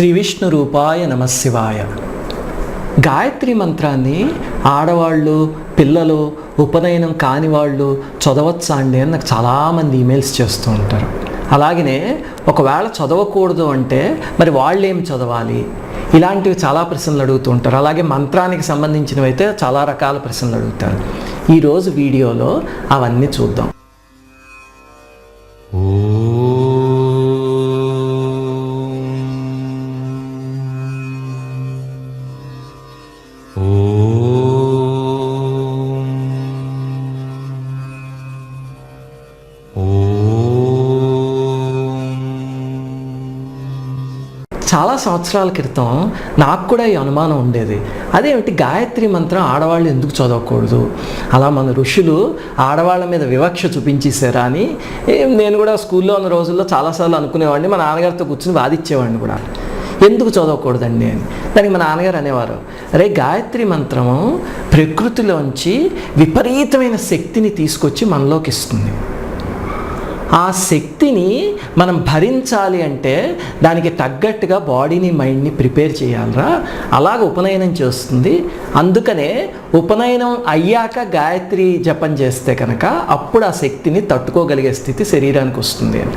శ్రీ విష్ణు రూపాయ నమశివాయ. గాయత్రి మంత్రాన్ని ఆడవాళ్ళు, పిల్లలు, ఉపనయనం కాని వాళ్ళు చదవచ్చా అండి అని నాకు చాలామంది ఈమెయిల్స్ చేస్తూ ఉంటారు. అలాగనే ఒకవేళ చదవకూడదు అంటే మరి వాళ్ళు ఏం చదవాలి, ఇలాంటివి చాలా ప్రశ్నలు అడుగుతూ ఉంటారు. అలాగే మంత్రానికి సంబంధించినవి అయితే చాలా రకాల ప్రశ్నలు అడుగుతారు. ఈరోజు వీడియోలో అవన్నీ చూద్దాం. చాలా సంవత్సరాల క్రితం నాకు కూడా ఈ అనుమానం ఉండేది. అదేమిటి గాయత్రి మంత్రం ఆడవాళ్ళు ఎందుకు చదవకూడదు, అలా మన ఋషులు ఆడవాళ్ళ మీద వివక్ష చూపించేశారా అని నేను కూడా స్కూల్లో ఉన్న రోజుల్లో చాలాసార్లు అనుకునేవాడిని. మా నాన్నగారితో కూర్చుని వాదిచ్చేవాడిని కూడా, ఎందుకు చదవకూడదండి అని. దానికి మా నాన్నగారు అనేవారు, అరే గాయత్రి మంత్రము ప్రకృతిలోంచి విపరీతమైన శక్తిని తీసుకొచ్చి మనలోకి ఇస్తుంది. ఆ శక్తిని మనం భరించాలి అంటే దానికి తగ్గట్టుగా బాడీని, మైండ్ని ప్రిపేర్ చేయాలరా, అలాగ ఉపనయనం చేస్తుంది. అందుకనే ఉపనయనం అయ్యాక గాయత్రి జపం చేస్తే కనుక అప్పుడు ఆ శక్తిని తట్టుకోగలిగే స్థితి శరీరానికి వస్తుంది అని.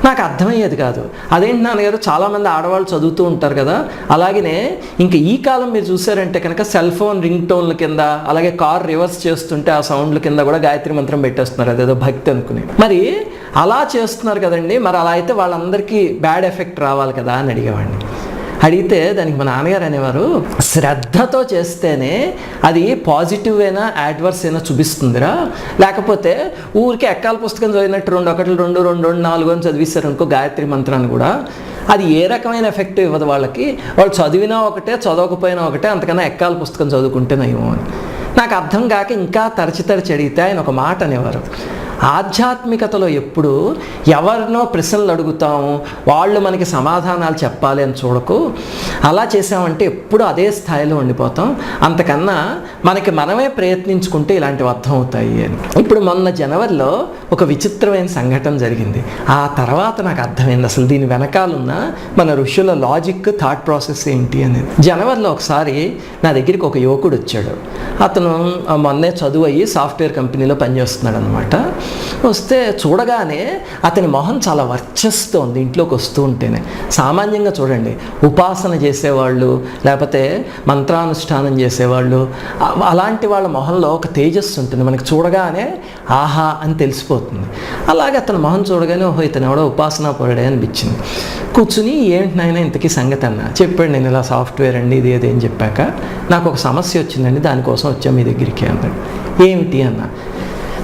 నాకు అర్థమయ్యేది కాదు. అదేంటి నాన్నగారు, చాలామంది ఆడవాళ్ళు చదువుతూ ఉంటారు కదా, అలాగనే ఇంకా ఈ కాలం మీరు చూసారంటే కనుక సెల్ ఫోన్ రింగ్ టోన్ల కింద, అలాగే కార్ రివర్స్ చేస్తుంటే ఆ సౌండ్ల కింద కూడా గాయత్రి మంత్రం పెట్టేస్తున్నారు, అదేదో భక్తి అనుకుని. మరి అలా చేస్తున్నారు కదండి, మరి అలా అయితే వాళ్ళందరికీ బ్యాడ్ ఎఫెక్ట్ రావాలి కదా అని అడిగేవాడిని. అడిగితే దానికి మా నాన్నగారు అనేవారు, శ్రద్ధతో చేస్తేనే అది పాజిటివ్ అయినా యాడ్వర్స్ అయినా చూపిస్తుందిరా, లేకపోతే ఊరికే ఎక్కాల పుస్తకం చదివినట్టు 2 1 2 2 2 4 అని చదివిస్తారు అనుకో గాయత్రి మంత్రాన్ని కూడా, అది ఏ రకమైన ఎఫెక్ట్ ఇవ్వదు వాళ్ళకి. వాళ్ళు చదివినా ఒకటే, చదవకపోయినా ఒకటే, అంతకన్నా ఎక్కాల పుస్తకం చదువుకుంటే నయమో అని. నాకు అర్థం కాక ఇంకా తరచి అడిగితే ఆయన ఒక మాట అనేవారు, ఆధ్యాత్మికతలో ఎప్పుడు ఎవరినో ప్రశ్నలు అడుగుతాము, వాళ్ళు మనకి సమాధానాలు చెప్పాలి అని చూడకు. అలా చేసామంటే ఎప్పుడు అదే స్థాయిలో ఉండిపోతాం. అంతకన్నా మనకి మనమే ప్రయత్నించుకుంటే ఇలాంటివి అర్థం అవుతాయి అని. ఇప్పుడు మొన్న జనవరిలో ఒక విచిత్రమైన సంఘటన జరిగింది. ఆ తర్వాత నాకు అర్థమైంది అసలు దీని వెనకాలన్న మన ఋషుల లాజిక్, థాట్ ప్రాసెస్ ఏంటి అనేది. జనవరిలో ఒకసారి నా దగ్గరికి ఒక యువకుడు వచ్చాడు. అతను మొన్నే చదువు అయ్యి సాఫ్ట్వేర్ కంపెనీలో పనిచేస్తున్నాడు అనమాట. వస్తే చూడగానే అతని మొహం చాలా వర్చస్తో ఉంది. ఇంట్లోకి వస్తూ ఉంటేనే సామాన్యంగా చూడండి, ఉపాసన చేసేవాళ్ళు లేకపోతే మంత్రానుష్ఠానం చేసేవాళ్ళు అలాంటి వాళ్ళ మొహంలో ఒక తేజస్సు ఉంటుంది, మనకి చూడగానే ఆహా అని తెలిసిపోతుంది. అలాగే అతని మొహం చూడగానే ఓహో ఇతను ఎవడో ఉపాసనా పరుడే అనిపించింది. కూర్చుని ఏంటి నాయన ఇంతకీ సంగతి అన్న చెప్పాడు. నేను ఇలా సాఫ్ట్వేర్ అండి ఇది ఏదేం చెప్పాక నాకు ఒక సమస్య వచ్చిందండి, దానికోసం వచ్చా మీ దగ్గరికి అన్నాడు. ఏమిటి అన్న,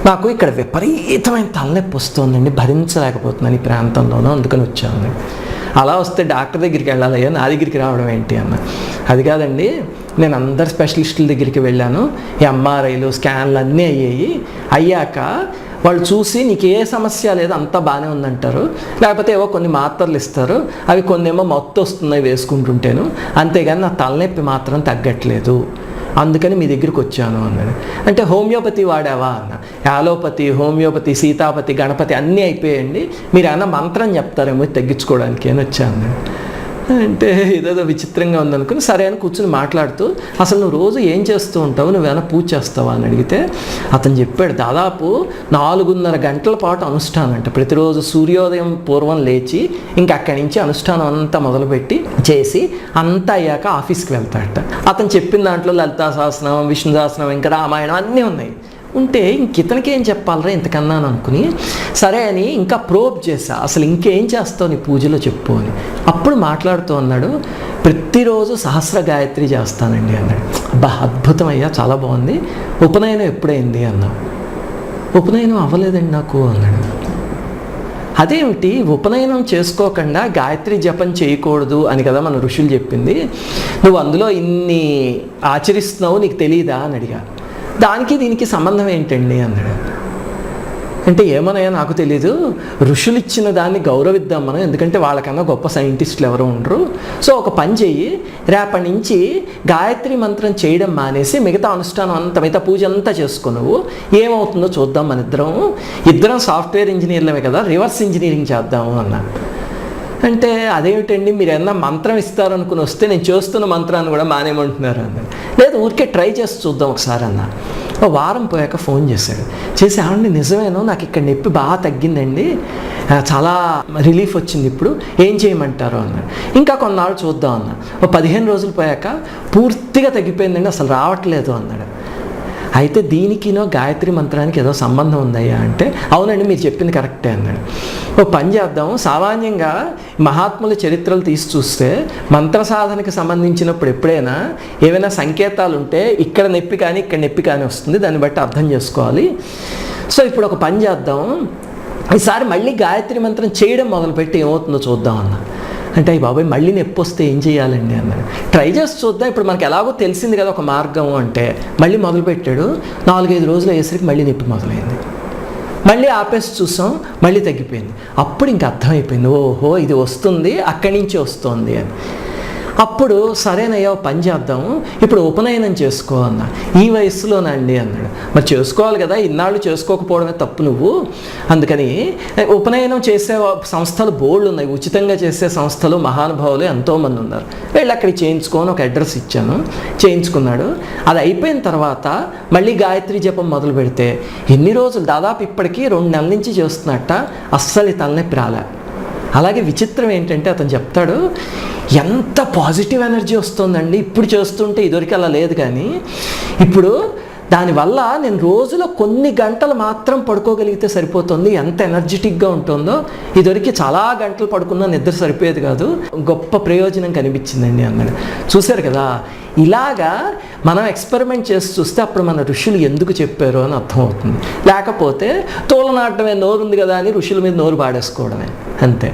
నాకు ఇక్కడ విపరీతమైన తలనొప్పి వస్తుందండి, భరించలేకపోతున్నాను ఈ ప్రాంతంలోనూ, అందుకని వచ్చాను. అలా వస్తే డాక్టర్ దగ్గరికి వెళ్ళాలయ్యా, నా దగ్గరికి రావడం ఏంటి అన్న. అది కాదండి, నేను అందరు స్పెషలిస్టుల దగ్గరికి వెళ్ళాను, ఎంఆర్ఐలు స్కాన్లు అన్నీ అయ్యాక వాళ్ళు చూసి నీకు ఏ సమస్య లేదు అంతా బాగానే ఉందంటారు, లేకపోతే ఏవో కొన్ని మాత్రలు ఇస్తారు, అవి కొన్ని ఏమో మొత్తం వస్తున్నాయి వేసుకుంటుంటేను, అంతేగాని నా తలనొప్పి మాత్రం తగ్గట్లేదు, అందుకని మీ దగ్గరికి వచ్చాను అన్నాడు. అంటే హోమియోపతి వాడావా అన్న. యాలోపతి, హోమియోపతి, సీతాపతి, గణపతి అన్నీ అయిపోయాయండి, మీరు ఏమన్నా మంత్రం చెప్తారేమో తగ్గించుకోవడానికి అని వచ్చాను. అంటే ఇదేదో విచిత్రంగా ఉందనుకుని సరే అని కూర్చుని మాట్లాడుతూ, అసలు నువ్వు రోజు ఏం చేస్తూ ఉంటావు, నువ్వేమైనా పూజ చేస్తావా అని అడిగితే అతను చెప్పాడు, దాదాపు 4.5 గంటల పాటు అనుష్ఠానం అంట. ప్రతిరోజు సూర్యోదయం పూర్వం లేచి ఇంకా అక్కడి నుంచి అనుష్ఠానం అంతా మొదలుపెట్టి చేసి అంతా అయ్యాక ఆఫీస్కి వెళ్తాడట. అతను చెప్పిన దాంట్లో లలితా సహస్రనామం, విష్ణు సహస్రనామం, ఇంకా రామాయణం అన్నీ ఉన్నాయి. ఉంటే ఇంక ఇతనికి ఏం చెప్పాలరా ఇంతకన్నా అనుకుని సరే అని ఇంకా ప్రోబ్ చేశా, అసలు ఇంకేం చేస్తావు నీ పూజలో చెప్పు అని. అప్పుడు మాట్లాడుతూ అన్నాడు, ప్రతిరోజు సహస్ర గాయత్రి చేస్తానండి అన్నాడు. అబ్బా అద్భుతం అయ్యా, చాలా బాగుంది, ఉపనయనం ఎప్పుడైంది అన్నా. ఉపనయనం అవ్వలేదండి నాకు అన్నాడు. అదేమిటి, ఉపనయనం చేసుకోకుండా గాయత్రి జపం చేయకూడదు అని కదా మన ఋషులు చెప్పింది, నువ్వు అందులో ఇన్ని ఆచరిస్తున్నావు నీకు తెలియదా అని అడిగా. దానికి దీనికి సంబంధం ఏంటండి అన్నాడు. అంటే ఏమన్నాయో నాకు తెలీదు, ఋషులు ఇచ్చిన దాన్ని గౌరవిద్దాం మనం, ఎందుకంటే వాళ్ళకన్నా గొప్ప సైంటిస్టులు ఎవరు ఉండరు. సో ఒక పని చెయ్యి, రేపటి నుంచి గాయత్రి మంత్రం చేయడం మానేసి మిగతా అనుష్ఠానం అంతా, మిగతా పూజ అంతా చేసుకున్నావు, ఏమవుతుందో చూద్దాం, మన ఇద్దరం సాఫ్ట్వేర్ ఇంజనీర్లమే కదా, రివర్స్ ఇంజనీరింగ్ చేద్దాము అన్నా. అంటే అదేమిటండి మీరు ఏమన్నా మంత్రం ఇస్తారనుకుని వస్తే నేను చేస్తున్న మంత్రాన్ని కూడా మానేమంటున్నారు అన్నాడు. లేదు ఊరికే ట్రై చేసి చూద్దాం ఒకసారి అన్న. ఓ వారం పోయాక ఫోన్ చేశాడు. చేసి ఏమండి నిజమేనో నాకు ఇక్కడ నొప్పి బాగా తగ్గిందండి, చాలా రిలీఫ్ వచ్చింది, ఇప్పుడు ఏం చేయమంటారు అన్నాడు. ఇంకా కొన్నాళ్ళు చూద్దాం అన్న. ఓ 15 రోజులు పోయాక పూర్తిగా తగ్గిపోయిందండి, అసలు రావట్లేదు అన్నాడు. అయితే దీనికినో గాయత్రి మంత్రానికి ఏదో సంబంధం ఉందయ్యా అంటే, అవునండి మీరు చెప్పింది కరెక్టే అన్నాడు. ఓ పని చేద్దాం, సామాన్యంగా మహాత్ముల చరిత్రలు తీసి చూస్తే మంత్ర సాధనకి సంబంధించినప్పుడు ఎప్పుడైనా ఏవైనా సంకేతాలు ఉంటే ఇక్కడ నొప్పి కానీ ఇక్కడ నొప్పి కానీ వస్తుంది, దాన్ని బట్టి అర్థం చేసుకోవాలి. సో ఇప్పుడు ఒక పని చేద్దాం, ఈసారి మళ్ళీ గాయత్రి మంత్రం చేయడం మొదలుపెట్టి ఏమవుతుందో చూద్దాం అన్న. అంటే అయ్యి బాబాయ్ మళ్ళీ నొప్పి వస్తే ఏం చేయాలండి అన్నాడు. ట్రై చేసి చూద్దాం, ఇప్పుడు మనకి ఎలాగో తెలిసింది కదా ఒక మార్గం అంటే. మళ్ళీ మొదలుపెట్టాడు. 4-5 రోజులు అయ్యేసరికి మళ్ళీ నొప్పి మొదలైంది. మళ్ళీ ఆపేసి చూసాం, మళ్ళీ తగ్గిపోయింది. అప్పుడు ఇంక అర్థమైపోయింది, ఓహో ఇది వస్తుంది అక్కడి నుంచి వస్తుంది అని. అప్పుడు సరేనయ్యా పని చేద్దాం, ఇప్పుడు ఉపనయనం చేసుకో అన్న. ఈ వయసులోనండి అన్నాడు. మరి చేసుకోవాలి కదా, ఇన్నాళ్ళు చేసుకోకపోవడమే తప్పు నువ్వు. అందుకని ఉపనయనం చేసే సంస్థలు బోర్డు ఉన్నాయి, ఉచితంగా చేసే సంస్థలు మహానుభావులు ఎంతోమంది ఉన్నారు, వెళ్ళి అక్కడికి చేయించుకొని ఒక అడ్రస్ ఇచ్చాను, చేయించుకున్నాడు. అది అయిపోయిన తర్వాత మళ్ళీ గాయత్రి జపం మొదలు పెడితే ఎన్ని రోజులు, దాదాపు ఇప్పటికీ 2 నెలల నుంచి చేస్తున్నట్ట, అస్సలు తలనొప్పి రాలే. అలాగే విచిత్రం ఏంటంటే అతను చెప్తాడు, ఎంత పాజిటివ్ ఎనర్జీ వస్తుందండి ఇప్పుడు చేస్తుంటే, ఇదివరకు అలా లేదు, కానీ ఇప్పుడు దానివల్ల నేను రోజులో కొన్ని గంటలు మాత్రం పడుకోగలిగితే సరిపోతుంది, ఎంత ఎనర్జెటిక్గా ఉంటుందో. ఇదివరకు చాలా గంటలు పడుకున్నా నిద్ర సరిపోయేది కాదు, గొప్ప ప్రయోజనం కనిపించిందండి అన్నాడు. చూశారు కదా, ఇలాగా మనం ఎక్స్పెరిమెంట్ చేసి చూస్తే అప్పుడు మన ఋషులు ఎందుకు చెప్పారు అని అర్థమవుతుంది. లేకపోతే తోలనాడటమే, నోరుంది కదా అని ఋషుల మీద నోరు పాడేసుకోవడమే అంతే.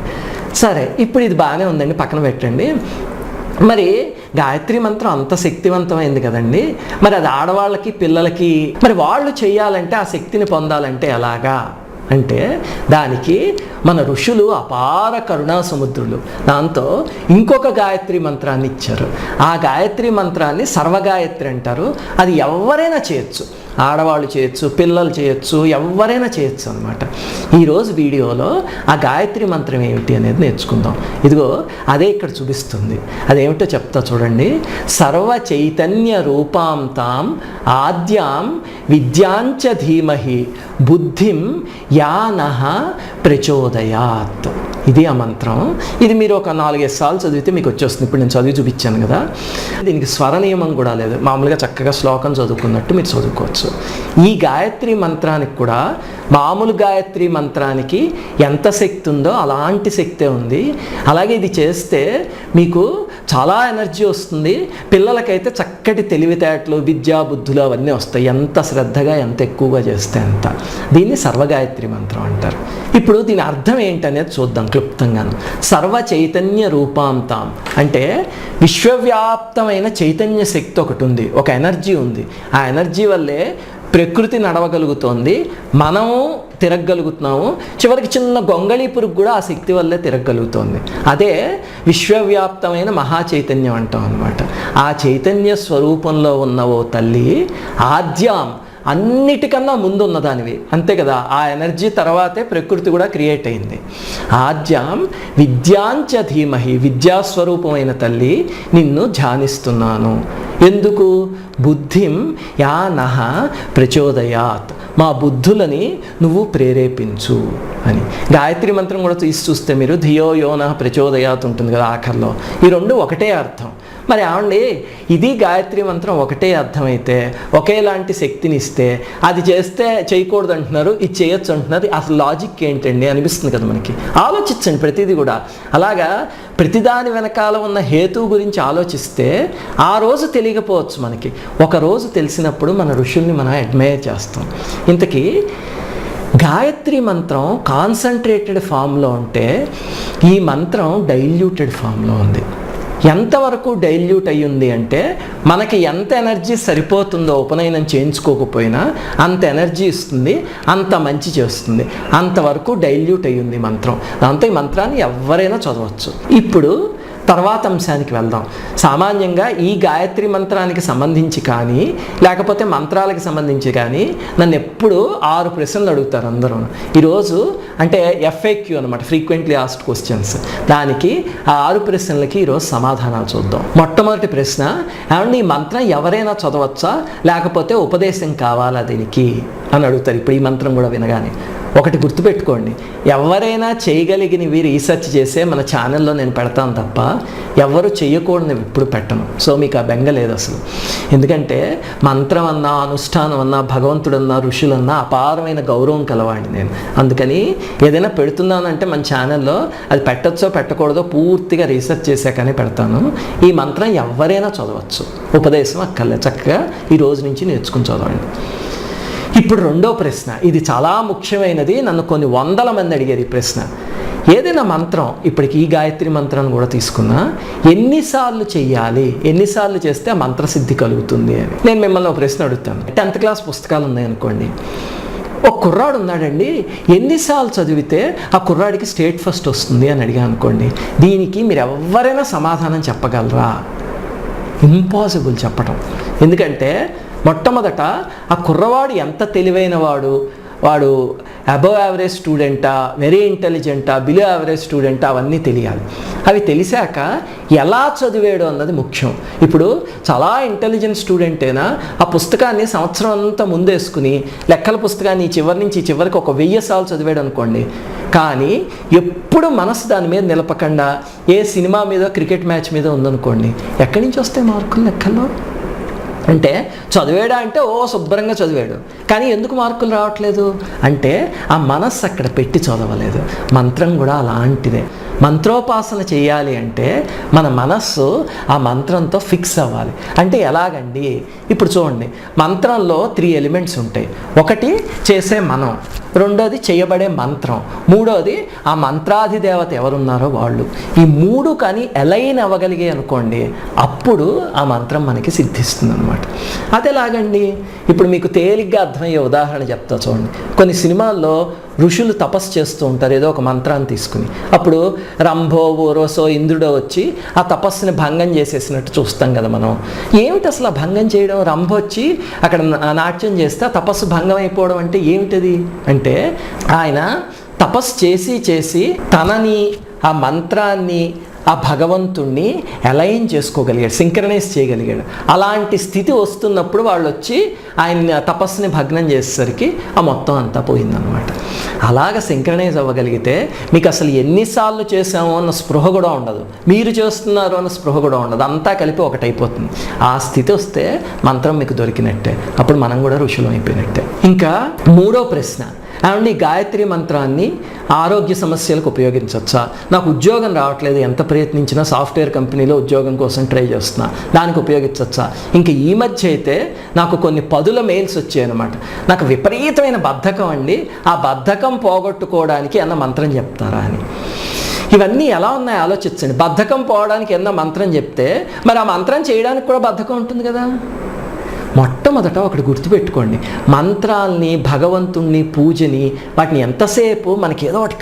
సరే ఇప్పుడు ఇది బాగానే ఉందండి, పక్కన పెట్టండి. మరి గాయత్రి మంత్రం అంత శక్తివంతమైంది కదండి, మరి అది ఆడవాళ్ళకి పిల్లలకి మరి వాళ్ళు చేయాలంటే ఆ శక్తిని పొందాలంటే ఎలాగా అంటే, దానికి మన ఋషులు అపార కరుణా సముద్రులు, దాంతో ఇంకొక గాయత్రి మంత్రాన్ని ఇచ్చారు. ఆ గాయత్రి మంత్రాన్ని సర్వగాయత్రి అంటారు. అది ఎవరైనా చేయొచ్చు, ఆడవాళ్ళు చేయొచ్చు, పిల్లలు చేయొచ్చు, ఎవరైనా చేయొచ్చు అనమాట. ఈరోజు వీడియోలో ఆ గాయత్రి మంత్రం ఏమిటి అనేది నేర్చుకుందాం. ఇదిగో అదే ఇక్కడ చూపిస్తుంది, అదేమిటో చెప్తా చూడండి. సర్వ చైతన్య రూపాం తాం ఆద్యాం విద్యాంచ ధీమహి బుద్ధిం యానః ప్రచోదయాత్. ఇది ఆ మంత్రం. ఇది మీరు ఒక 4-5 సార్లు చదివితే మీకు వచ్చేస్తుంది. ఇప్పుడు నేను చదివి చూపించాను కదా, దీనికి స్వర నియమం కూడా లేదు, మామూలుగా చక్కగా శ్లోకం చదువుకున్నట్టు మీరు చదువుకోవచ్చు. ఈ గాయత్రి మంత్రానికి కూడా మామూలు గాయత్రి మంత్రానికి ఎంత శక్తి ఉందో అలాంటి శక్తే ఉంది. అలాగే ఇది చేస్తే మీకు చాలా ఎనర్జీ వస్తుంది, పిల్లలకైతే చక్కటి తెలివితేటలు, విద్యా బుద్ధులు అవన్నీ వస్తాయి, ఎంత శ్రద్ధగా ఎంత ఎక్కువగా చేస్తే అంత. దీన్ని సర్వగాయత్రి మంత్రం అంటారు. ఇప్పుడు దీని అర్థం ఏంటనేది చూద్దాం క్లుప్తంగాను. సర్వ చైతన్య రూపాంతాం అంటే విశ్వవ్యాప్తమైన చైతన్య శక్తి ఒకటి ఉంది, ఒక ఎనర్జీ ఉంది. ఆ ఎనర్జీ వల్లే ప్రకృతి నడవగలుగుతోంది, మనము తిరగగలుగుతున్నాము, చివరికి చిన్న గొంగళీ పురుగు కూడా ఆ శక్తి వల్లే తిరగగలుగుతోంది. అదే విశ్వవ్యాప్తమైన మహా చైతన్యం అంటాం అన్నమాట. ఆ చైతన్య స్వరూపంలో ఉన్న ఓ తల్లి ఆద్యాం, అన్నిటికన్నా ముందు ఉన్నదానివి, అంతే కదా. ఆ ఎనర్జీ తర్వాతే ప్రకృతి కూడా క్రియేట్ అయింది. ఆద్యాం విద్యాంచ ధీమహి, విద్యాస్వరూపమైన తల్లి నిన్ను ధ్యానిస్తున్నాను. ఎందుకు? బుద్ధిం యానః ప్రచోదయాత్, మా బుద్ధులని నువ్వు ప్రేరేపించు అని. గాయత్రి మంత్రం కూడా తీసి చూస్తే మీరు ధియో యోనః ప్రచోదయాత్ ఉంటుంది కదా ఆఖర్లో, ఈ రెండు ఒకటే అర్థం. మరి ఏమండి ఇది గాయత్రి మంత్రం ఒకటే అర్థమైతే, ఒకేలాంటి శక్తిని ఇస్తే అది చేస్తే చేయకూడదు అంటున్నారు, ఇది చేయొచ్చు అంటున్నారు, అసలు లాజిక్ ఏంటండి అనిపిస్తుంది కదా మనకి. ఆలోచించండి ప్రతిదీ కూడా. అలాగా ప్రతిదాని వెనకాల ఉన్న హేతువు గురించి ఆలోచిస్తే ఆ రోజు తెలియకపోవచ్చు మనకి, ఒక రోజు తెలిసినప్పుడు మన ఋషుల్ని మనం అడ్మైర్ చేస్తాం. ఇంతకీ గాయత్రి మంత్రం కాన్సన్ట్రేటెడ్ ఫామ్లో ఉంటే ఈ మంత్రం డైల్యూటెడ్ ఫామ్లో ఉంది. ఎంతవరకు డైల్యూట్ అయ్యింది అంటే, మనకి ఎంత ఎనర్జీ సరిపోతుందో ఉపనయనం చేయించుకోకపోయినా అంత ఎనర్జీ ఇస్తుంది, అంత మంచి చేస్తుంది, అంతవరకు డైల్యూట్ అయ్యింది మంత్రం. దాంతో ఈ మంత్రాన్ని ఎవరైనా చదవచ్చు. ఇప్పుడు తర్వాత అంశానికి వెళ్దాం. సామాన్యంగా ఈ గాయత్రి మంత్రానికి సంబంధించి కానీ లేకపోతే మంత్రాలకు సంబంధించి కానీ నన్ను ఎప్పుడు 6 ప్రశ్నలు అడుగుతారు అందరూ. ఈరోజు అంటే FAQ అనమాట, ఫ్రీక్వెంట్లీ ఆస్క్డ్ క్వశ్చన్స్. దానికి ఆ 6 ప్రశ్నలకి ఈరోజు సమాధానాలు చూద్దాం. మొట్టమొదటి ప్రశ్న, ఏమంటే ఈ మంత్రం ఎవరైనా చదవచ్చా లేకపోతే ఉపదేశం కావాలా దీనికి అని అడుగుతారు. ఇప్పుడు ఈ మంత్రం కూడా వినగానే ఒకటి గుర్తుపెట్టుకోండి, ఎవరైనా చేయగలిగినవి రీసెర్చ్ చేసే మన ఛానల్లో నేను పెడతాను తప్ప ఎవరు చేయకూడనివి ఎప్పుడు పెట్టను. సో మీకు ఆ బెంగ లేదు అసలు. ఎందుకంటే మంత్రం అన్నా, అనుష్ఠానం అన్నా, భగవంతుడన్నా, ఋషులన్నా అపారమైన గౌరవం కలవాడిని నేను. అందుకని ఏదైనా పెడుతున్నానంటే మన ఛానల్లో అది పెట్టచ్చో పెట్టకూడదో పూర్తిగా రీసెర్చ్ చేశాకనే పెడతాను. ఈ మంత్రం ఎవరైనా చదవచ్చు, ఉపదేశం అక్కర్లే, చక్కగా ఈ రోజు నుంచి నేర్చుకుని చదవండి. ఇప్పుడు రెండో ప్రశ్న, ఇది చాలా ముఖ్యమైనది. నన్ను కొన్ని 100 మంది అడిగారు ఈ ప్రశ్న. ఏదైనా మంత్రం, ఇప్పటికి ఈ గాయత్రి మంత్రాన్ని కూడా తీసుకున్నా, ఎన్నిసార్లు చెయ్యాలి, ఎన్నిసార్లు చేస్తే ఆ మంత్రసిద్ధి కలుగుతుంది అని నేను మిమ్మల్ని ఒక ప్రశ్న అడుగుతాను. 10th క్లాస్ పుస్తకాలు ఉన్నాయనుకోండి, ఒక కుర్రాడు ఉన్నాడండి, ఎన్నిసార్లు చదివితే ఆ కుర్రాడికి స్టేట్ ఫస్ట్ వస్తుంది అని అడిగా అనుకోండి, దీనికి మీరు ఎవరైనా సమాధానం చెప్పగలరా? ఇంపాసిబుల్ చెప్పటం. ఎందుకంటే మొట్టమొదట ఆ కుర్రవాడు ఎంత తెలివైన వాడు అబవ్ యావరేజ్ స్టూడెంటా, వెరీ ఇంటెలిజెంటా, బిలో యావరేజ్ స్టూడెంటా, అవన్నీ తెలియాలి. అవి తెలిసాక ఎలా చదివాడు అన్నది ముఖ్యం. ఇప్పుడు చాలా ఇంటెలిజెంట్ స్టూడెంట్ అయినా ఆ పుస్తకాన్ని సంవత్సరం అంతా ముందేసుకుని లెక్కల పుస్తకాన్ని చివరి నుంచి చివరికి ఒక 1000 సార్లు చదివాడు అనుకోండి, కానీ ఎప్పుడు మనసు దాని మీద నిలపకుండా ఏ సినిమా మీద, క్రికెట్ మ్యాచ్ మీద ఉందనుకోండి, ఎక్కడి నుంచి వస్తాయి మార్కులు లెక్కల్లో? అంటే చదివాడా అంటే శుభ్రంగా చదివాడు, కానీ ఎందుకు మార్కులు రావట్లేదు అంటే ఆ మనస్సు అక్కడ పెట్టి చదవలేదు. మంత్రం కూడా అలాంటిదే. మంత్రోపాసన చేయాలి అంటే మన మనస్సు ఆ మంత్రంతో ఫిక్స్ అవ్వాలి. అంటే ఎలాగండి? ఇప్పుడు చూడండి, మంత్రంలో 3 ఎలిమెంట్స్ ఉంటాయి. ఒకటి చేసే మనం, రెండోది చేయబడే మంత్రం, మూడోది ఆ మంత్రాధిదేవత ఎవరున్నారో వాళ్ళు. ఈ 3 కానీ అలైన్ అవ్వగలిగే అనుకోండి, అప్పుడు ఆ మంత్రం మనకి సిద్ధిస్తుంది అనమాట. అదెలాగండి? ఇప్పుడు మీకు తేలిగ్గా అర్థమయ్యే ఉదాహరణ చెప్తా చూడండి. కొన్ని సినిమాల్లో ఋషులు తపస్సు చేస్తూ ఉంటారు ఏదో ఒక మంత్రాన్ని తీసుకుని. అప్పుడు రంభో, ఓరోసో, ఇంద్రుడో వచ్చి ఆ తపస్సుని భంగం చేసేసినట్టు చూస్తాం కదా మనం. ఏమిటి అసలు ఆ భంగం చేయడం? రంభ వచ్చి అక్కడ నాట్యం చేస్తే ఆ తపస్సు భంగం అయిపోవడం అంటే ఏమిటది అంటే, ఆయన తపస్సు చేసి తనని, ఆ మంత్రాన్ని, ఆ భగవంతుణ్ణి అలైన్ చేసుకోగలిగాడు, సింక్రనైజ్ చేయగలిగాడు. అలాంటి స్థితి వస్తున్నప్పుడు వాళ్ళు వచ్చి ఆయన తపస్సుని భగ్నం చేసేసరికి ఆ మొత్తం అంతా పోయిందనమాట. అలాగ సింక్రనైజ్ అవ్వగలిగితే మీకు అసలు ఎన్నిసార్లు చేసామో అన్న స్పృహ కూడా ఉండదు, మీరు చేస్తున్నారు అన్న స్పృహ కూడా ఉండదు, అంతా కలిపి ఒకటైపోతుంది. ఆ స్థితి వస్తే మంత్రం మీకు దొరికినట్టే, అప్పుడు మనం కూడా ఋషులం అయిపోయినట్టే. ఇంకా 3వ ప్రశ్న, ఏమండి గాయత్రి మంత్రాన్ని ఆరోగ్య సమస్యలకు ఉపయోగించవచ్చా? నాకు ఉద్యోగం రావట్లేదు, ఎంత ప్రయత్నించినా సాఫ్ట్వేర్ కంపెనీలో ఉద్యోగం కోసం ట్రై చేస్తున్నా, దానికి ఉపయోగించవచ్చా? ఇంకా ఈ మధ్య అయితే నాకు కొన్ని 10 మెయిల్స్ వచ్చాయన్నమాట. నాకు విపరీతమైన బద్ధకం అండి, ఆ బద్ధకం పోగొట్టుకోవడానికి అన్న మంత్రం చెప్తారా అని. ఇవన్నీ ఎలా ఉన్నాయో ఆలోచించండి. బద్ధకం పోవడానికి ఏమన్నా మంత్రం చెప్తే మరి ఆ మంత్రం చేయడానికి కూడా బద్ధకం ఉంటుంది కదా. మొట్టమొదట ఒకటి గుర్తుపెట్టుకోండి, మంత్రాల్ని, భగవంతుణ్ణి, పూజని, వాటిని ఎంతసేపు మనకి ఏదో ఒకటి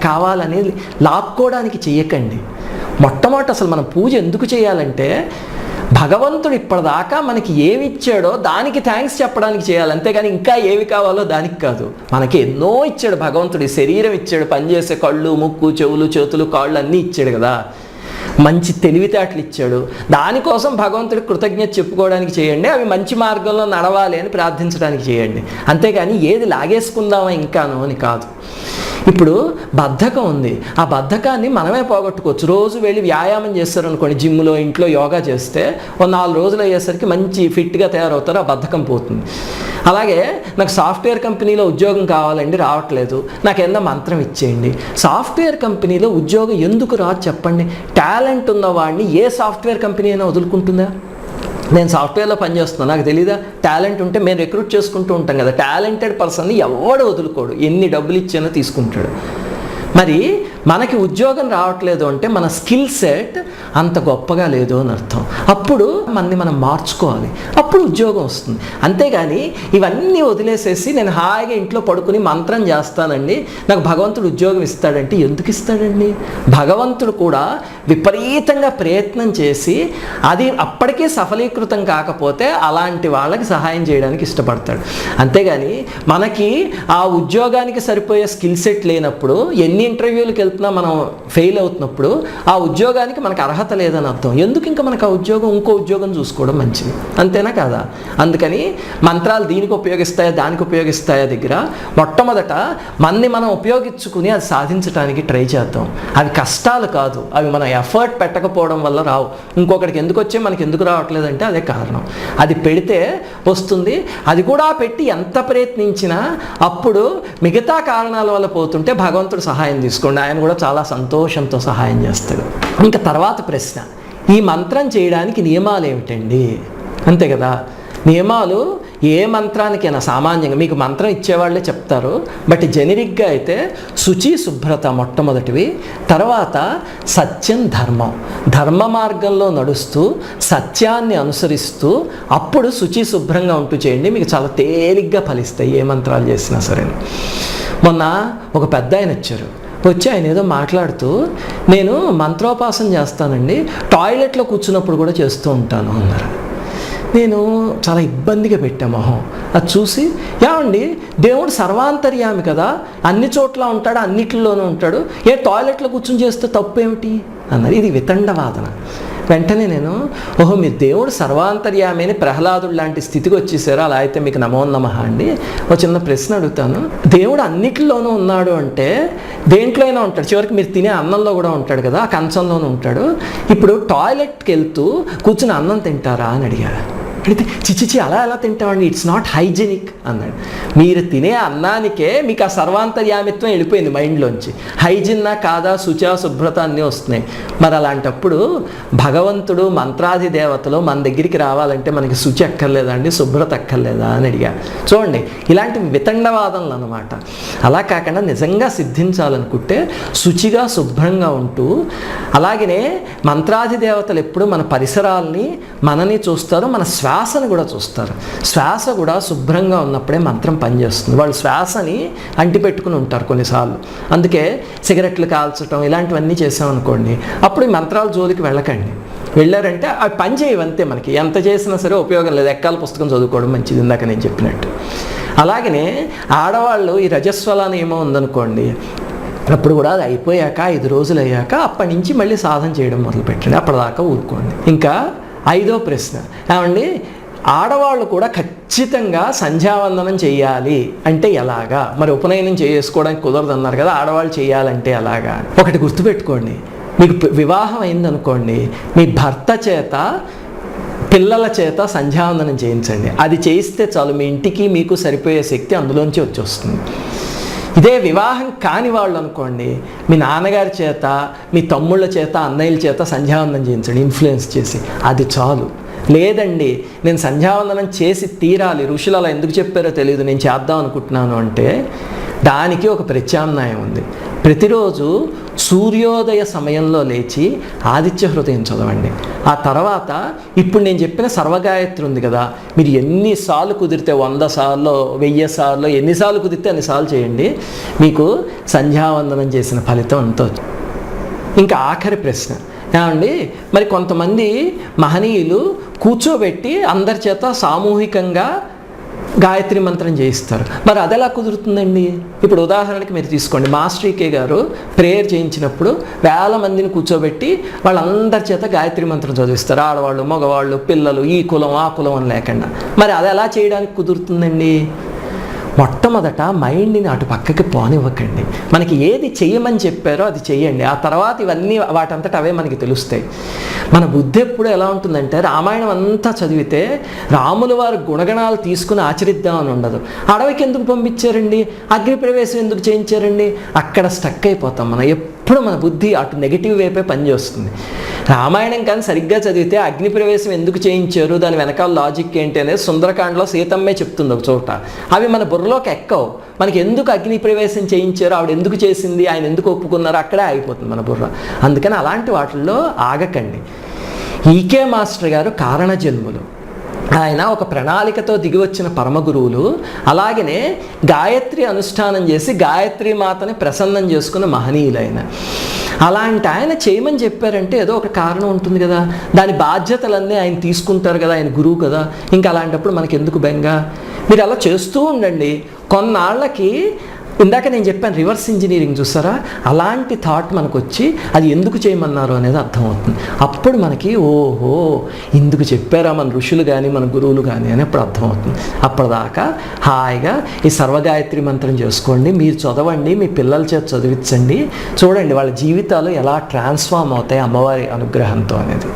కావాలనేది లాక్కోవడానికి చెయ్యకండి. మొట్టమొదట అసలు మనం పూజ ఎందుకు చేయాలంటే, భగవంతుడు ఇప్పటిదాకా మనకి ఏమి ఇచ్చాడో దానికి థ్యాంక్స్ చెప్పడానికి చేయాలి, అంతేగాని ఇంకా ఏవి కావాలో దానికి కాదు. మనకి ఎన్నో ఇచ్చాడు భగవంతుడు, శరీరం ఇచ్చాడు, పనిచేసే కళ్ళు, ముక్కు, చెవులు, చేతులు, కాళ్ళు అన్నీ ఇచ్చాడు కదా, మంచి తెలివితేటలు ఇచ్చాడు. దానికోసం భగవంతుడికి కృతజ్ఞత చెప్పుకోవడానికి చేయండి, అవి మంచి మార్గంలో నడవాలి అని ప్రార్థించడానికి చేయండి, అంతేగాని ఏది లాగేసుకుందామా ఇంకాను అని కాదు. ఇప్పుడు బద్ధకం ఉంది, ఆ బద్ధకాన్ని మనమే పోగొట్టుకోవచ్చు. రోజు వెళ్ళి వ్యాయామం చేస్తారనుకోండి, జిమ్లో, ఇంట్లో యోగా చేస్తే 4 రోజులు అయ్యేసరికి మంచి ఫిట్గా తయారవుతారు, ఆ బద్ధకం పోతుంది. అలాగే నాకు సాఫ్ట్వేర్ కంపెనీలో ఉద్యోగం కావాలండి, రావట్లేదు, నాకు ఏదైనా మంత్రం ఇచ్చేయండి. సాఫ్ట్వేర్ కంపెనీలో ఉద్యోగం ఎందుకు రాదు చెప్పండి? టాలెంట్ ఉన్నవాడిని ఏ సాఫ్ట్వేర్ కంపెనీ అయినా వదులుకుంటుందా? నేను సాఫ్ట్వేర్లో పనిచేస్తున్నాను, నాకు తెలీదా? టాలెంట్ ఉంటే మేము రిక్రూట్ చేసుకుంటూ ఉంటాం కదా, టాలెంటెడ్ పర్సన్ని ఎవడు వదులుకోడు, ఎన్ని డబ్బులు ఇచ్చినా తీసుకుంటాడు. మరి మనకి ఉద్యోగం రావట్లేదు అంటే మన స్కిల్ సెట్ అంత గొప్పగా లేదు అని అర్థం. అప్పుడు మనని మనం మార్చుకోవాలి, అప్పుడు ఉద్యోగం వస్తుంది. అంతేగాని ఇవన్నీ వదిలేసేసి నేను హాయిగా ఇంట్లో పడుకుని మంత్రం చేస్తానండి, నాకు భగవంతుడు ఉద్యోగం ఇస్తాడంటే ఎందుకు ఇస్తాడండి? భగవంతుడు కూడా విపరీతంగా ప్రయత్నం చేసి అది అప్పటికే సఫలీకృతం కాకపోతే అలాంటి వాళ్ళకి సహాయం చేయడానికి ఇష్టపడతాడు. అంతేగాని మనకి ఆ ఉద్యోగానికి సరిపోయే స్కిల్ సెట్ లేనప్పుడు, ఎన్ని ఇంటర్వ్యూలకు వెళ్తున్నా మనం ఫెయిల్ అవుతున్నప్పుడు ఆ ఉద్యోగానికి మనకు అర్హత లేదని అర్థం. ఎందుకు ఇంకా మనకు ఆ ఉద్యోగం, ఇంకో ఉద్యోగం చూసుకోవడం మంచిది, అంతేనా కాదా? అందుకని మంత్రాలు దీనికి ఉపయోగిస్తాయా దానికి ఉపయోగిస్తాయా దగ్గర మొట్టమొదట మనని మనం ఉపయోగించుకుని అది సాధించడానికి ట్రై చేద్దాం. అవి కష్టాలు కాదు, అవి మనం ఎఫర్ట్ పెట్టకపోవడం వల్ల రావు. ఇంకొకటికి ఎందుకు వచ్చే మనకి ఎందుకు రావట్లేదంటే అదే కారణం. అది పెడితే వస్తుంది. అది కూడా పెట్టి ఎంత ప్రయత్నించినా అప్పుడు మిగతా కారణాల వల్ల పోతుంటే భగవంతుడు సహాయం తీసుకోండి, ఆయన కూడా చాలా సంతోషంతో సహాయం చేస్తాడు. ఇంకా తర్వాత ప్రశ్న, ఈ మంత్రం చేయడానికి నియమాలు ఏమిటండి? అంతే కదా, నియమాలు ఏ మంత్రానికైనా సామాన్యంగా మీకు మంత్రం ఇచ్చేవాళ్ళే చెప్తారు. బట్ జెనరిక్గా అయితే శుచి శుభ్రత మొట్టమొదటివి, తర్వాత సత్యం ధర్మం, ధర్మ మార్గంలో నడుస్తూ సత్యాన్ని అనుసరిస్తూ అప్పుడు శుచి శుభ్రంగా ఉంటూ చేయండి, మీకు చాలా తేలిగ్గా ఫలిస్తాయి ఏ మంత్రాలు చేసినా సరే. మొన్న ఒక పెద్ద ఆయన వచ్చి ఆయన ఏదో మాట్లాడుతూ, నేను మంత్రోపాసన చేస్తానండి, టాయిలెట్లో కూర్చున్నప్పుడు కూడా చేస్తూ ఉంటాను అన్నారు. నేను చాలా ఇబ్బందిగా పెట్టా మొహం. అది చూసి, ఏమండి దేవుడు సర్వాంతర్యామి కదా, అన్ని చోట్ల ఉంటాడు, అన్నిటిలోనూ ఉంటాడు, ఏ టాయిలెట్లో కూర్చుని చేస్తే తప్పు ఏమిటి అన్నారు. ఇది వితండవాదన. వెంటనే నేను, ఓహో మీరు దేవుడు సర్వాంతర్యామి అని ప్రహ్లాదుడు లాంటి స్థితికి వచ్చేసారు, అలా అయితే మీకు నమో నమః అండి. ఒక చిన్న ప్రశ్న అడుగుతాను, దేవుడు అన్నిటిలోనూ ఉన్నాడు అంటే దేంట్లో అయినా ఉంటాడు, చివరికి మీరు తినే అన్నంలో కూడా ఉంటాడు కదా, ఆ కంచంలోనూ ఉంటాడు. ఇప్పుడు టాయిలెట్కి వెళ్తూ కూర్చుని అన్నం తింటారా అని అడిగారు. అడిగితే చిచిచి అలా ఎలా తింటామండి, ఇట్స్ నాట్ హైజెనిక్ అన్నాడు. మీరు తినే అన్నానికే మీకు ఆ సర్వాంతర్యామిత్వం వెళ్ళిపోయింది మైండ్లోంచి. హైజిన్నా కాదా, శుచా శుభ్రత అన్నీ వస్తున్నాయి. మరి అలాంటప్పుడు భగవంతుడు మంత్రాది దేవతలు మన దగ్గరికి రావాలంటే మనకి శుచి అక్కర్లేదా అండి, శుభ్రత అక్కర్లేదా అని అడిగా. చూడండి, ఇలాంటి వితండవాదనలు అన్నమాట. అలా కాకుండా నిజంగా సిద్ధించాలనుకుంటే శుచిగా శుభ్రంగా ఉంటూ, అలాగనే మంత్రాది దేవతలు ఎప్పుడు మన పరిసరాల్ని మనని చూస్తారు, మన శ్వాసను కూడా చూస్తారు. శ్వాస కూడా శుభ్రంగా ఉన్నప్పుడే మంత్రం పనిచేస్తుంది. వాళ్ళు శ్వాసని అంటిపెట్టుకుని ఉంటారు కొన్నిసార్లు. అందుకే సిగరెట్లు కాల్చడం ఇలాంటివన్నీ చేసామనుకోండి, అప్పుడు ఈ మంత్రాల జోలికి వెళ్ళకండి. వెళ్ళారంటే అవి పని చేయవంతే, మనకి ఎంత చేసినా సరే ఉపయోగం లేదు. ఎక్కాల పుస్తకం చదువుకోవడం మంచిది, ఇందాక నేను చెప్పినట్టు. అలాగనే ఆడవాళ్ళు ఈ రజస్వలాన్ని ఏమో ఉందనుకోండి, అప్పుడు కూడా అది అయిపోయాక 5 రోజులు అయ్యాక అప్పటి నుంచి మళ్ళీ సాధన చేయడం మొదలుపెట్టండి, అప్పటిదాకా ఊరుకోండి. ఇంకా 5వ ప్రశ్న, ఏమండి ఆడవాళ్ళు కూడా ఖచ్చితంగా సంధ్యావందనం చేయాలి అంటే ఎలాగా? మరి ఉపనయనం చేసుకోవడానికి కుదరదు అన్నారు కదా, ఆడవాళ్ళు చేయాలంటే ఎలాగా? ఒకటి గుర్తుపెట్టుకోండి, మీకు వివాహం అయిందనుకోండి, మీ భర్త చేత పిల్లల చేత సంధ్యావందనం చేయించండి. అది చేయిస్తే చాలు, మీ ఇంటికి మీకు సరిపోయే శక్తి అందులోంచి వచ్చేస్తుంది. ఇదే వివాహం కాని వాళ్ళు అనుకోండి, మీ నాన్నగారి చేత, మీ తమ్ముళ్ళ చేత, అన్నయ్యల చేత సంధ్యావందనం చేయించండి, ఇన్ఫ్లుయెన్స్ చేసి, అది చాలు. లేదండి నేను సంధ్యావందనం చేసి తీరాలి, ఋషులు అలా ఎందుకు చెప్పారో తెలియదు, నేను చేద్దాం అనుకుంటున్నాను అంటే దానికి ఒక ప్రత్యామ్నాయం ఉంది. ప్రతిరోజు సూర్యోదయ సమయంలో లేచి ఆదిత్య హృదయం చదవండి. ఆ తర్వాత ఇప్పుడు నేను చెప్పిన సర్వగాయత్రి ఉంది కదా, మీరు ఎన్నిసార్లు కుదిరితే 100 సార్లు 1000 సార్లు ఎన్నిసార్లు కుదిరితే అన్నిసార్లు చేయండి, మీకు సంధ్యావందనం చేసిన ఫలితం అంతా. ఇంకా ఆఖరి ప్రశ్న, ఏమండి మరి కొంతమంది మహనీయులు కూర్చోబెట్టి అందరి చేత సామూహికంగా గాయత్రి మంత్రం చేయిస్తారు, మరి అది ఎలా కుదురుతుందండి? ఇప్పుడు ఉదాహరణకి మీరు తీసుకోండి, మాస్టర్ కే గారు ప్రేయర్ చేయించినప్పుడు వేల మందిని కూర్చోబెట్టి వాళ్ళందరి చేత గాయత్రి మంత్రం చదివిస్తారు, ఆడవాళ్ళు మగవాళ్ళు పిల్లలు, ఈ కులం ఆ కులం అని లేకుండా. మరి అది ఎలా చేయడానికి కుదురుతుందండి? మొట్టమొదట మైండ్ని అటు పక్కకి పోనివ్వకండి. మనకి ఏది చెయ్యమని చెప్పారో అది చెయ్యండి, ఆ తర్వాత ఇవన్నీ వాటంతట అవే మనకి తెలుస్తాయి. మన బుద్ధి ఎప్పుడు ఎలా ఉంటుందంటే, రామాయణం అంతా చదివితే రాముల వారి గుణగణాలు తీసుకుని ఆచరిద్దామని ఉండదు. అడవికి ఎందుకు పంపించారండి, అగ్ని ప్రవేశం ఎందుకు చేయించారండి, అక్కడ స్టక్ అయిపోతాం మనం. అప్పుడు మన బుద్ధి అటు నెగిటివ్ వైపే పనిచేస్తుంది. రామాయణం కానీ సరిగ్గా చదివితే అగ్ని ప్రవేశం ఎందుకు చేయించారు, దాని వెనకాల లాజిక్ ఏంటి అనేది సుందరకాండలో సీతమ్మే చెప్తుంది ఒక చోట. అవి మన బుర్రలోకి ఎక్కవు. మనకి ఎందుకు అగ్ని ప్రవేశం చేయించారు, ఆవిడ ఎందుకు చేసింది, ఆయన ఎందుకు ఒప్పుకున్నారు, అక్కడే ఆగిపోతుంది మన బుర్ర. అందుకని అలాంటి వాటిల్లో ఆగకండి. ఈకే మాస్టర్ గారు కారణ జన్ములు. ఆయన ఒక ప్రణాళికతో దిగి వచ్చిన పరమ గురువులు. అలాగనే గాయత్రి అనుష్ఠానం చేసి గాయత్రి మాతని ప్రసన్నం చేసుకున్న మహనీయులైన. అలాంటి ఆయన చేయమని చెప్పారంటే ఏదో ఒక కారణం ఉంటుంది కదా, దాని బాధ్యతలన్నీ ఆయన తీసుకుంటారు కదా, ఆయన గురువు కదా. ఇంకా అలాంటప్పుడు మనకి ఎందుకు బెంగ? మీరు అలా చేస్తూ ఉండండి. కొన్నాళ్ళకి ఇందాక నేను చెప్పాను రివర్స్ ఇంజనీరింగ్ చూసారా, అలాంటి థాట్ మనకు వచ్చి అది ఎందుకు చేయమన్నారు అనేది అర్థమవుతుంది. అప్పుడు మనకి ఓహో ఇందుకు చెప్పారా మన ఋషులు కానీ మన గురువులు కానీ అని అప్పుడు అర్థమవుతుంది. అప్పటిదాకా హాయిగా ఈ సర్వగాయత్రి మంత్రం చేసుకోండి, మీరు చదవండి, మీ పిల్లల చేత చదివించండి. చూడండి వాళ్ళ జీవితాలు ఎలా ట్రాన్స్ఫార్మ్ అవుతాయి అమ్మవారి అనుగ్రహంతో అనేది.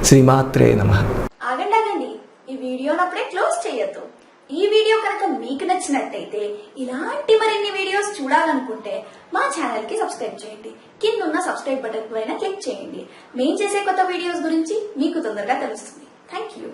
శ్రీమాత్రే నమః. ఆగండి, ఈ వీడియోని అప్పుడే క్లోజ్ చేయొద్దు. ఈ వీడియో కనుక మీకు నచ్చినట్టయితే ఇలాంటి మరిన్ని వీడియోస్ చూడాలనుకుంటే మా ఛానల్ కి సబ్స్క్రైబ్ చేయండి. కింద ఉన్న సబ్స్క్రైబ్ బటన్ పైన క్లిక్ చేయండి. మేము చేసే కొత్త వీడియోస్ గురించి మీకు తొందరగా తెలుస్తుంది. Thank you.